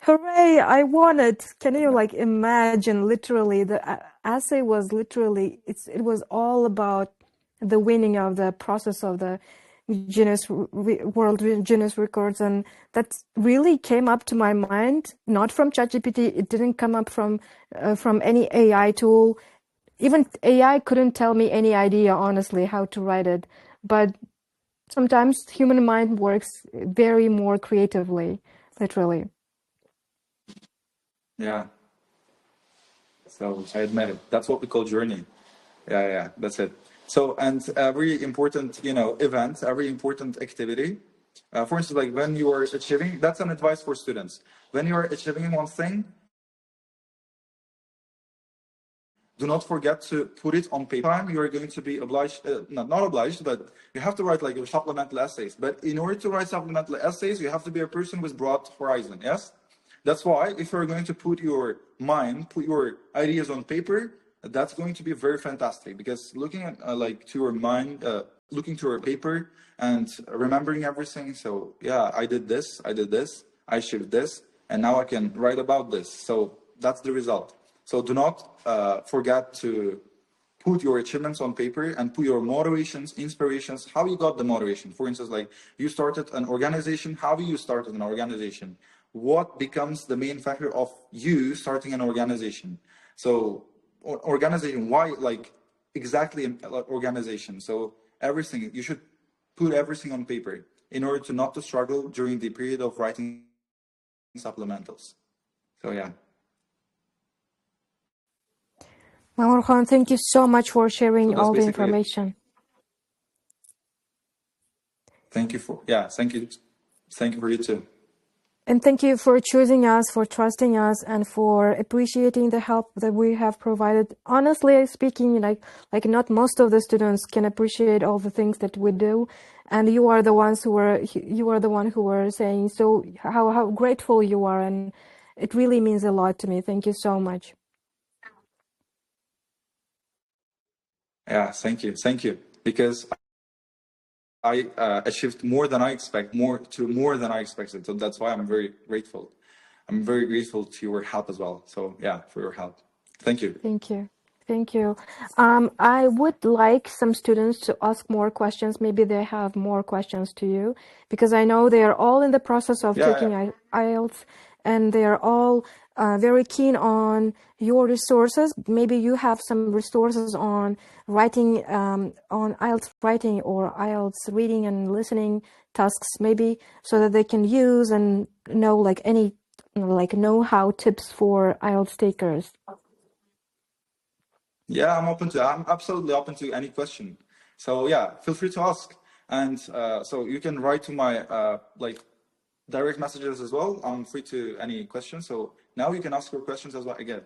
Hooray, I won it. Can you like imagine literally the essay was literally, it was all about the winning of the process of the World Guinness Records, and that really came up to my mind, not from ChatGPT. It didn't come up from any AI tool. Even AI couldn't tell me any idea, honestly, how to write it. But sometimes human mind works very more creatively, literally. Yeah. So I admit it. That's what we call journey. Yeah, that's it. So, and every important, event, every important activity, for instance, like when you are achieving, that's an advice for students. When you are achieving one thing, do not forget to put it on paper. You are going to be obliged, not obliged, but you have to write like your supplemental essays. But in order to write supplemental essays, you have to be a person with broad horizon, yes? That's why if you're going to put your mind, put your ideas on paper, that's going to be very fantastic, because looking at to your mind, looking to your paper and remembering everything. So yeah, I did this, I achieved this, and now I can write about this. So that's the result. So do not forget to put your achievements on paper and put your motivations, inspirations, how you got the motivation. For instance, like you started an organization, how you started an organization? What becomes the main factor of you starting an organization? So organization, why, like exactly organization? So everything, you should put everything on paper in order to not to struggle during the period of writing supplementals. So yeah. Mamurhon, thank you so much for sharing all the information. Thank you thank you for you too. And thank you for choosing us, for trusting us, and for appreciating the help that we have provided. Honestly speaking, like not most of the students can appreciate all the things that we do, and you are the one who were saying so how grateful you are, and it really means a lot to me. Thank you so much. Yeah, thank you, because I achieved more than I expected. So that's why I'm very grateful. I'm very grateful to your help as well. So yeah, for your help. Thank you. Thank you. I would like some students to ask more questions. Maybe they have more questions to you, because I know they are all in the process of taking IELTS, and they are all very keen on your resources. Maybe you have some resources on writing, on IELTS writing or IELTS reading and listening tasks, maybe, so that they can use and know like any know-how tips for IELTS takers. Yeah, I'm absolutely open to any question. So yeah, feel free to ask. And so you can write to my direct messages as well. I'm free to any questions. So now you can ask your questions as well again.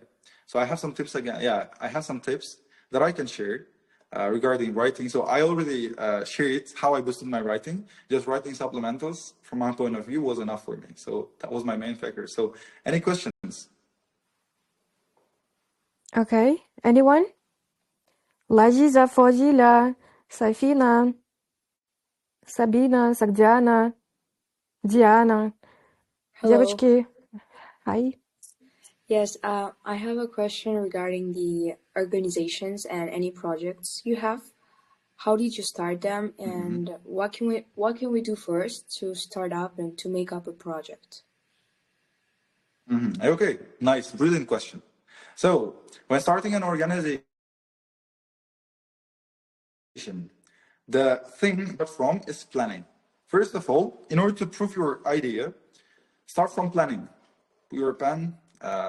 So I have some tips again. Yeah, I have some tips that I can share regarding writing. So I already shared how I boosted my writing. Just writing supplementals from my point of view was enough for me. So that was my main factor. So any questions? Okay, anyone? Lajiza, Fojila, Safina, Sabina, Sagdiana, Diana. Hello. Девочки, hi. Yes, I have a question regarding the organizations and any projects you have. How did you start them, and what can we do first to start up and to make up a project? Okay, nice, brilliant question. So when starting an organization, the thing from is planning. First of all, in order to prove your idea, start from planning. Put your pen,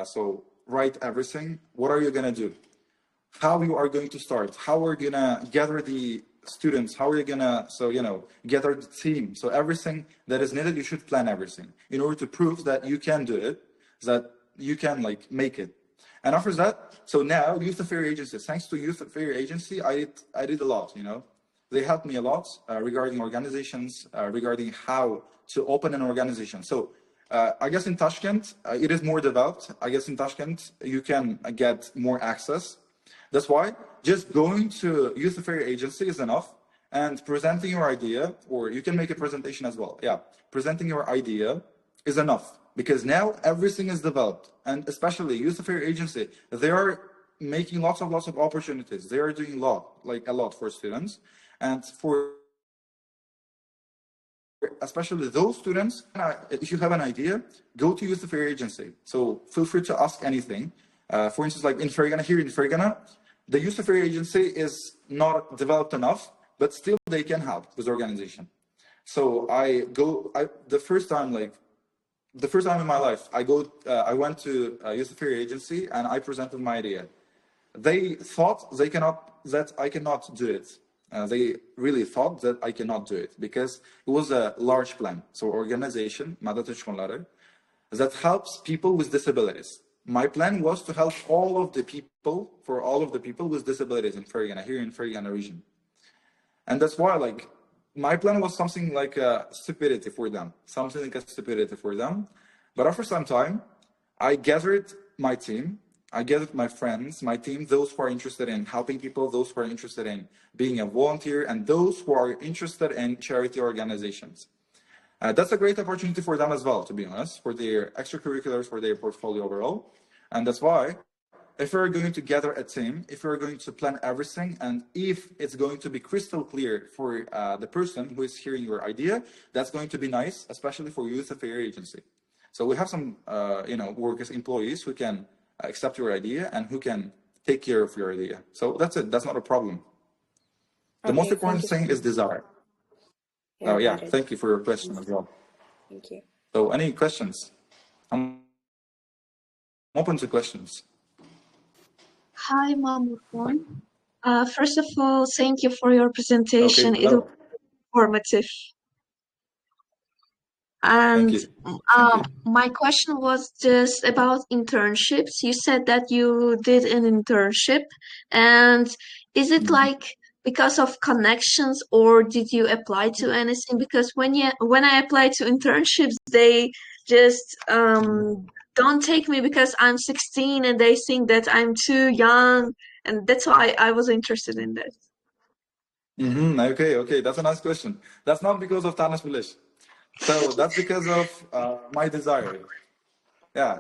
so write everything. What are you gonna do? How you are going to start? How are you gonna gather the students? How are you gonna, gather the team? So everything that is needed, you should plan everything in order to prove that you can do it, that you can make it. And after that, so now Youth Affairs Agency, thanks to Youth Affairs Agency, I did a lot, you know. They helped me a lot regarding organizations, regarding how to open an organization. So I guess in Tashkent, it is more developed. I guess in Tashkent, you can get more access. That's why just going to Youth Affairs Agency is enough, and presenting your idea, or you can make a presentation as well. Yeah, presenting your idea is enough, because now everything is developed, and especially Youth Affairs Agency, they are making lots of opportunities. They are doing a lot for students, and for especially those students, if you have an idea, go to Youth Affairs Agency. So feel free to ask anything. For instance, like in Fergana, here in Fergana, the Youth Affairs Agency is not developed enough, but still they can help with organization. So the first time in my life, I went to Youth Affairs Agency and I presented my idea. They thought that I cannot do it. They really thought that I cannot do it because it was a large plan. So organization, that helps people with disabilities. My plan was to help all of the people with disabilities in Fergana, here in Fergana region. And that's why, like, my plan was something like a stupidity for them, But after some time, I gathered my team, I gathered my friends, my team, those who are interested in helping people, those who are interested in being a volunteer, and those who are interested in charity organizations. That's a great opportunity for them as well, to be honest, for their extracurriculars, for their portfolio overall. And that's why, if we're going to gather a team, if we're going to plan everything, and if it's going to be crystal clear for the person who is hearing your idea, that's going to be nice, especially for Youth Affairs Agency. So we have some, workers, employees who can accept your idea and who can take care of your idea. So that's it. That's not a problem. The most important thing is desire. Yeah, thank you for your question as well. Thank you. So any questions? I'm open to questions. Hi, Mamurhon. First of all, thank you for your presentation. Okay, it was informative. And my question was just about internships. You said that you did an internship, and is it like because of connections, or did you apply to anything? Because when I apply to internships, they just don't take me because I'm 16 and they think that I'm too young, and that's why I was interested in that. Okay, that's a nice question. That's not because of Tanis Bilish. So that's because of my desire. Yeah,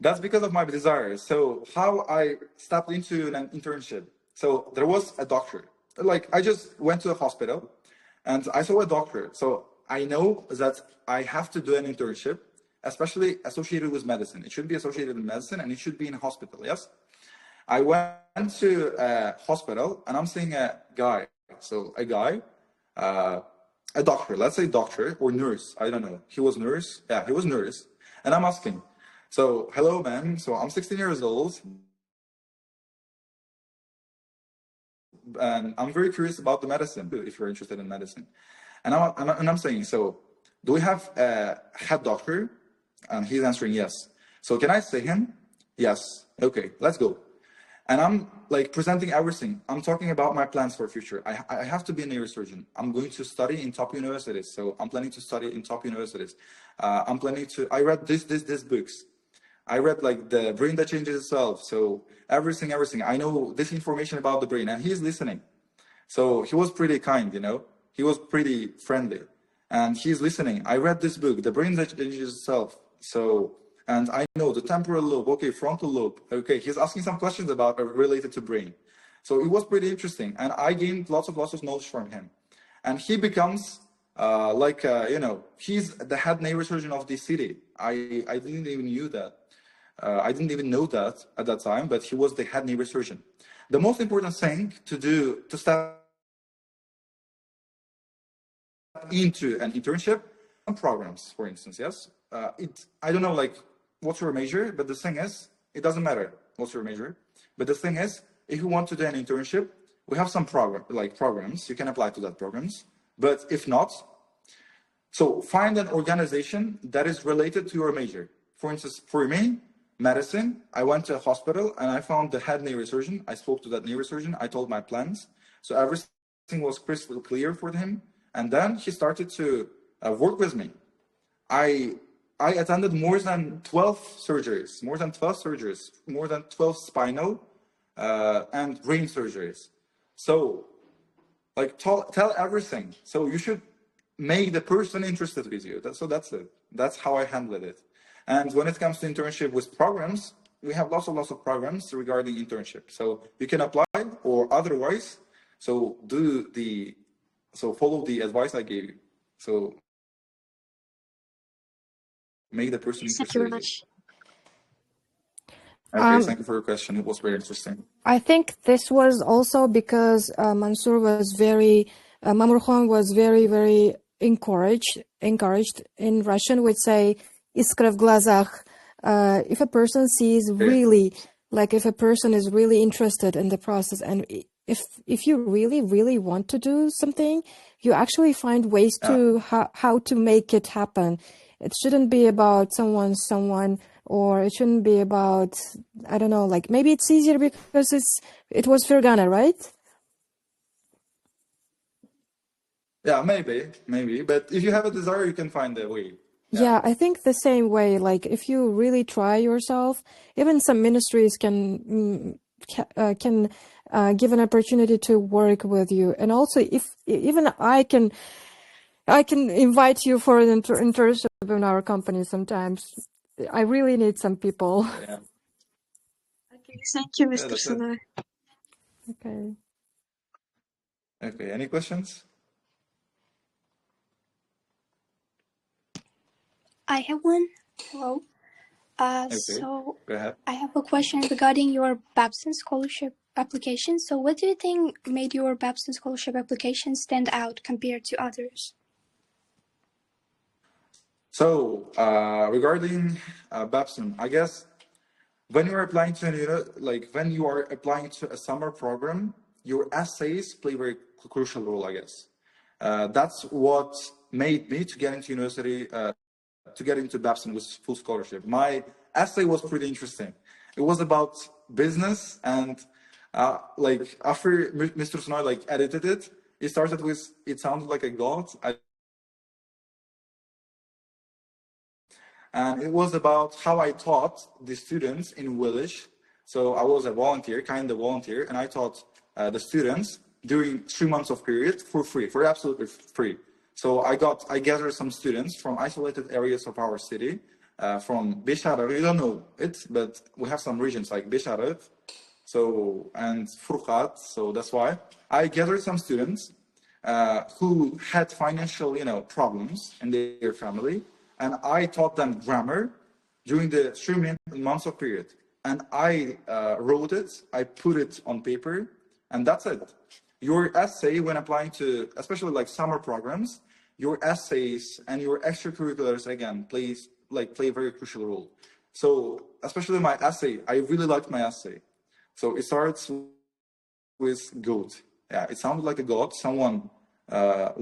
that's because of my desire. So how I stepped into an internship. So there was a doctor. Like, I just went to a hospital and I saw a doctor. So I know that I have to do an internship, especially associated with medicine. It should be associated with medicine and it should be in a hospital, yes? I went to a hospital and I'm seeing a guy. So a guy, a doctor, let's say doctor or nurse, I don't know. He was nurse. Yeah, he was nurse. And I'm asking, so, hello, man. So I'm 16 years old. And I'm very curious about the medicine, if you're interested in medicine. And I'm saying, so do we have a head doctor? And he's answering yes. So can I see him? Yes. Okay, let's go. And I'm like presenting everything. I'm talking about my plans for future. I have to be a neurosurgeon. I'm going to study in top universities. So I'm planning to study in top universities. I'm planning to, I read these books. I read like The Brain That Changes Itself. So everything. I know this information about the brain, and he's listening. So he was pretty kind, you know, he was pretty friendly and he's listening. I read this book, The Brain That Changes Itself. So, and I know the temporal lobe, okay, frontal lobe. Okay, he's asking some questions about related to brain. So it was pretty interesting. And I gained lots of knowledge from him. And he becomes he's the head neurosurgeon of the city. I didn't even knew that. I didn't even know that at that time, but he was the head neurosurgeon. The most important thing to start into an internship programs, for instance, yes. I don't know, like, what's your major, but the thing is, it doesn't matter what's your major. But the thing is, if you want to do an internship, we have some programs. You can apply to that programs. But if not, so find an organization that is related to your major. For instance, for me, medicine, I went to a hospital and I found the head neurosurgeon. I spoke to that neurosurgeon. I told my plans. So everything was crystal clear for him. And then he started to work with me. I attended more than 12 surgeries, more than 12 spinal and brain surgeries. So, like, tell everything. So you should make the person interested with you. So that's it. That's how I handled it. And when it comes to internship with programs, we have lots of programs regarding internship. So you can apply, or otherwise, so follow the advice I gave you. So make the person interested. Thank you very much. Okay, thank you for your question. It was very interesting. I think this was also because Mansour was Mamurhon was very encouraged. In Russian, we'd say "iskra v glazach." If a person sees really, like if a person is really interested in the process, and if you really want to do something, you actually find ways to how to make it happen. It shouldn't be about someone, or it shouldn't be about, I don't know, like maybe it's easier because it was Fergana, right? Yeah, maybe. But if you have a desire, you can find a way. Yeah, I think the same way. Like if you really try yourself, even some ministries can give an opportunity to work with you. And also, if even I can invite you for an internship in our company sometimes. I really need some people. Yeah. Okay, thank you, Mr. Sonoy. Okay. Okay, any questions? I have one. Hello. Okay, so go ahead. I have a question regarding your Babson scholarship application. So what do you think made your Babson scholarship application stand out compared to others? So regarding Babson, I guess when you are applying to when you are applying to a summer program, your essays play a very crucial role, I guess. That's what made me to get into university, to get into Babson with full scholarship. My essay was pretty interesting. It was about business, and like after Mr. Tursunoy like edited it, it started with, it sounded like a god. And it was about how I taught the students in village. So I was a volunteer, kind of volunteer, and I taught the students during 3 months of period for free, for absolutely free. So I gathered some students from isolated areas of our city, from Bishara. You don't know it, but we have some regions like Bishara, so and Furqat. So that's why I gathered some students who had financial, problems in their family. And I taught them grammar during the 3 months of period. And I wrote it, I put it on paper, and that's it. Your essay, when applying to, especially like summer programs, your essays and your extracurriculars, again, play a very crucial role. So, especially my essay, I really liked my essay. So it starts with goat. Yeah, it sounded like a goat. Someone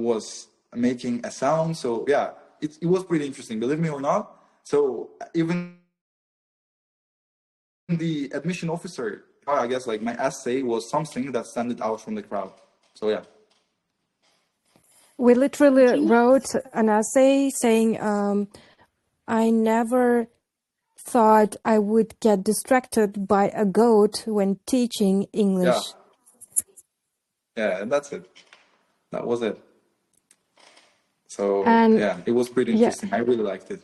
was making a sound. So yeah. It was pretty interesting, believe me or not. So even the admission officer, I guess like my essay was something that stood out from the crowd. So yeah. We literally wrote an essay saying, I never thought I would get distracted by a goat when teaching English. Yeah, and that's it. That was it. So yeah, it was pretty interesting. I really liked it.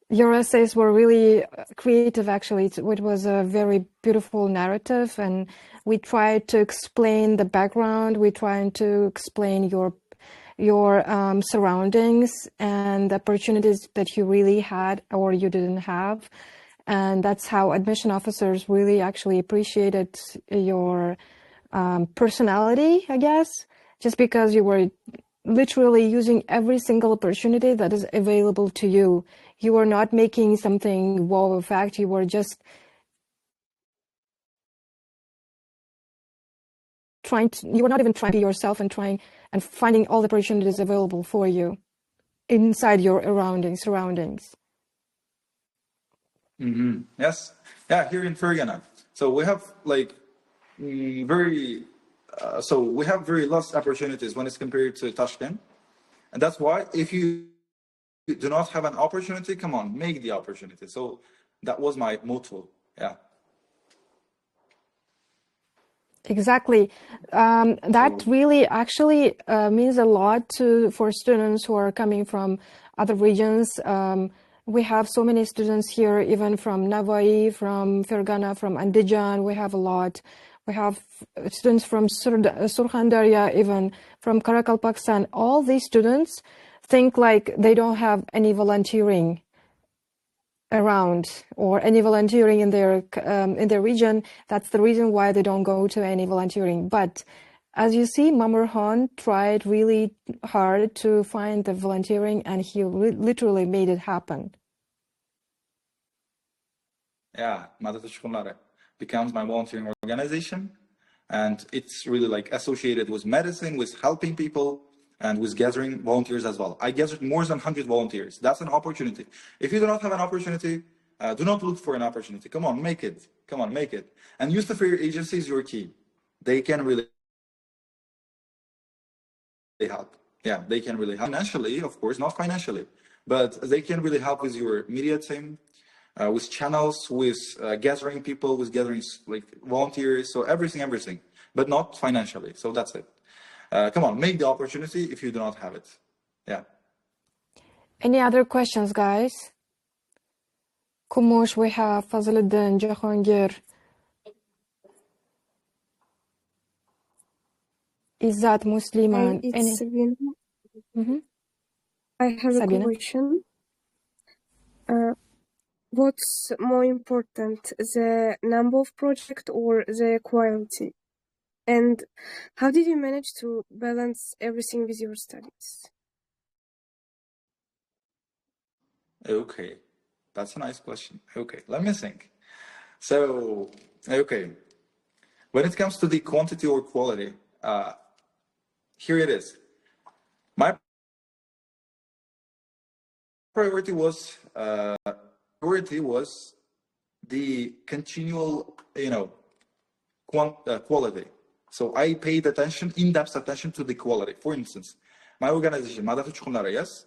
Your essays were really creative, actually. It was a very beautiful narrative, and we tried to explain the background. We tried to explain your surroundings and the opportunities that you really had or you didn't have. And that's how admission officers really actually appreciated your personality, I guess, just because you were literally using every single opportunity that is available to you. You were not making something wow effect. You were just you were not even trying to be yourself and finding all the opportunities available for you inside your surroundings. Yes. Yeah, here in Fergana. So we have like we have very less opportunities when it's compared to Tashkent. And that's why if you do not have an opportunity, come on, make the opportunity. So that was my motto. Yeah. Exactly. That really actually means a lot for students who are coming from other regions. We have so many students here, even from Navai, from Fergana, from Andijan. We have a lot. We have students from Surkhandarya, even from Karakal, Pakistan. All these students think like they don't have any volunteering around or any volunteering in their region. That's the reason why they don't go to any volunteering. But as you see, Mamurhon tried really hard to find the volunteering, and he literally made it happen. Yeah, Natijalari becomes my volunteering organization, and it's really like associated with medicine, with helping people, and with gathering volunteers as well. I gathered more than 100 volunteers. That's an opportunity. If you do not have an opportunity, do not look for an opportunity. Come on, make it. Come on, make it. And youth affairs agency is your key. They can really help. Yeah, they can really help. Financially, of course, not financially, but they can really help with your media team, with channels, with gathering people, with gathering like volunteers, so everything, but not financially. So that's it. Come on, make the opportunity if you do not have it. Yeah. Any other questions, guys? Kumush, we have Fazluddin, Jahangir, Izzat, Musliman. It's Sabina. I have Sabina? a question. What's more important, the number of projects or the quality? And how did you manage to balance everything with your studies? Okay, that's a nice question. Okay, let me think. So, okay, when it comes to the quantity or quality, here it is. My priority was the continual, quality. So I paid attention, in-depth attention to the quality. For instance, my organization, yes,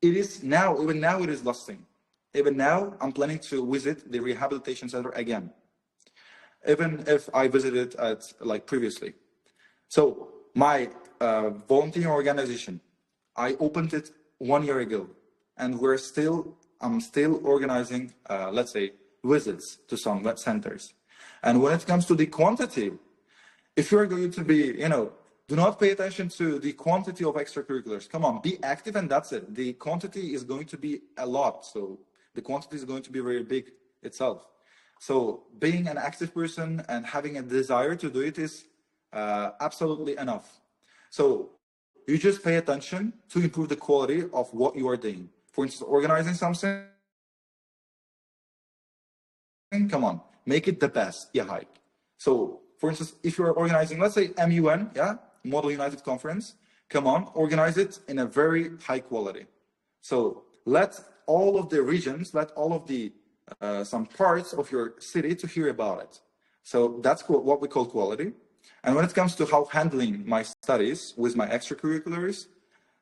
it is now, even now it is lasting. Even now, I'm planning to visit the rehabilitation center again, even if I visited it like previously. So my volunteering organization, I opened it 1 year ago, and I'm still organizing, let's say, visits to some centers. And when it comes to the quantity, if you're going to be, do not pay attention to the quantity of extracurriculars. Come on, be active, and that's it. The quantity is going to be a lot. So the quantity is going to be very big itself. So being an active person and having a desire to do it is absolutely enough. So you just pay attention to improve the quality of what you are doing. For instance, organizing something, come on, make it the best. Yeah, hype. So for instance, if you're organizing, let's say MUN, yeah, Model United Conference, come on, organize it in a very high quality. So let all of the regions, let all of the some parts of your city to hear about it. So that's what we call quality. And when it comes to how handling my studies with my extracurriculars,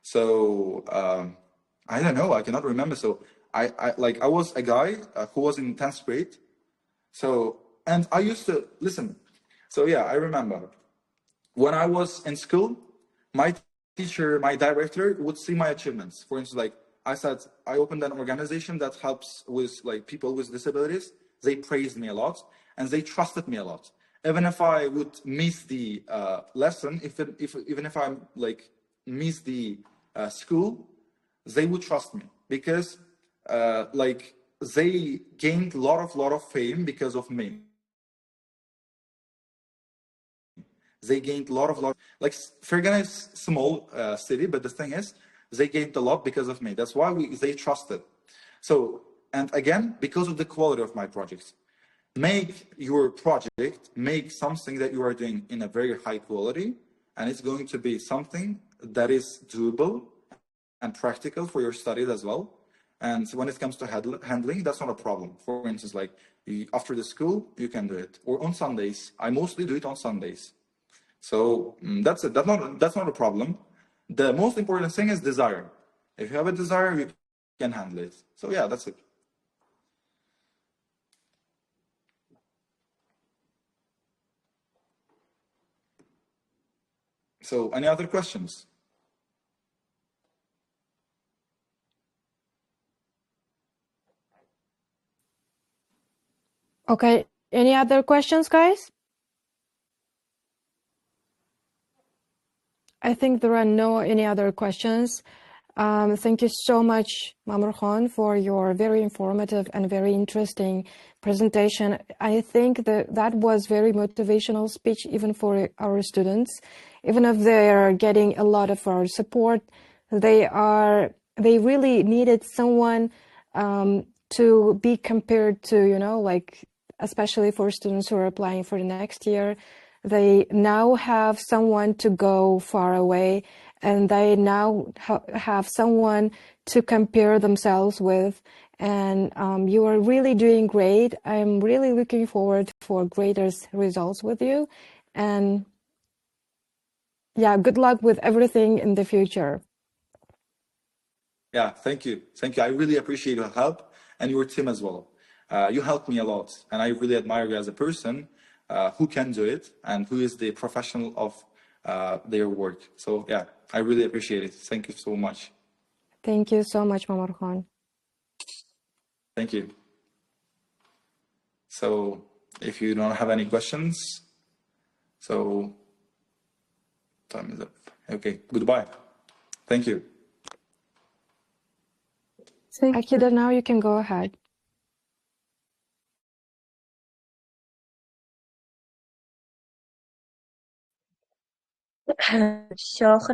so I don't know, I cannot remember. So I was a guy who was in 10th grade. So, and I used to listen. So yeah, I remember when I was in school, my teacher, my director would see my achievements. For instance, like I said, I opened an organization that helps with like people with disabilities. They praised me a lot and they trusted me a lot. Even if I would miss the lesson, even if I like miss the school, they would trust me because like they gained a lot of fame because of me. They gained a lot like Fergana is small city, but the thing is, they gained a lot because of me. That's why they trusted. So, and again, because of the quality of my projects, make your project, make something that you are doing in a very high quality, and it's going to be something that is doable and practical for your studies as well. And when it comes to handling, that's not a problem. For instance, like after the school, you can do it, or on Sundays. I mostly do it on Sundays. So that's it. That's not a problem. The most important thing is desire. If you have a desire, you can handle it. So yeah, that's it. So any other questions? Okay, any other questions, guys? I think there are no any other questions. Thank you so much, Mamurhon, for your very informative and very interesting presentation. I think that was very motivational speech even for our students. Even if they are getting a lot of our support, they really needed someone to be compared to, like, especially for students who are applying for the next year. They now have someone to go far away, and they now have someone to compare themselves with. And you are really doing great. I'm really looking forward for greater results with you. And yeah, good luck with everything in the future. Yeah, thank you. Thank you. I really appreciate your help and your team as well. You helped me a lot, and I really admire you as a person who can do it and who is the professional of their work. So yeah, I really appreciate it. Thank you so much. Thank you so much, Mamurhon. Thank you. So if you don't have any questions, so time is up. Okay, goodbye. Thank you. Thank you. Akida, now you can go ahead. شاخ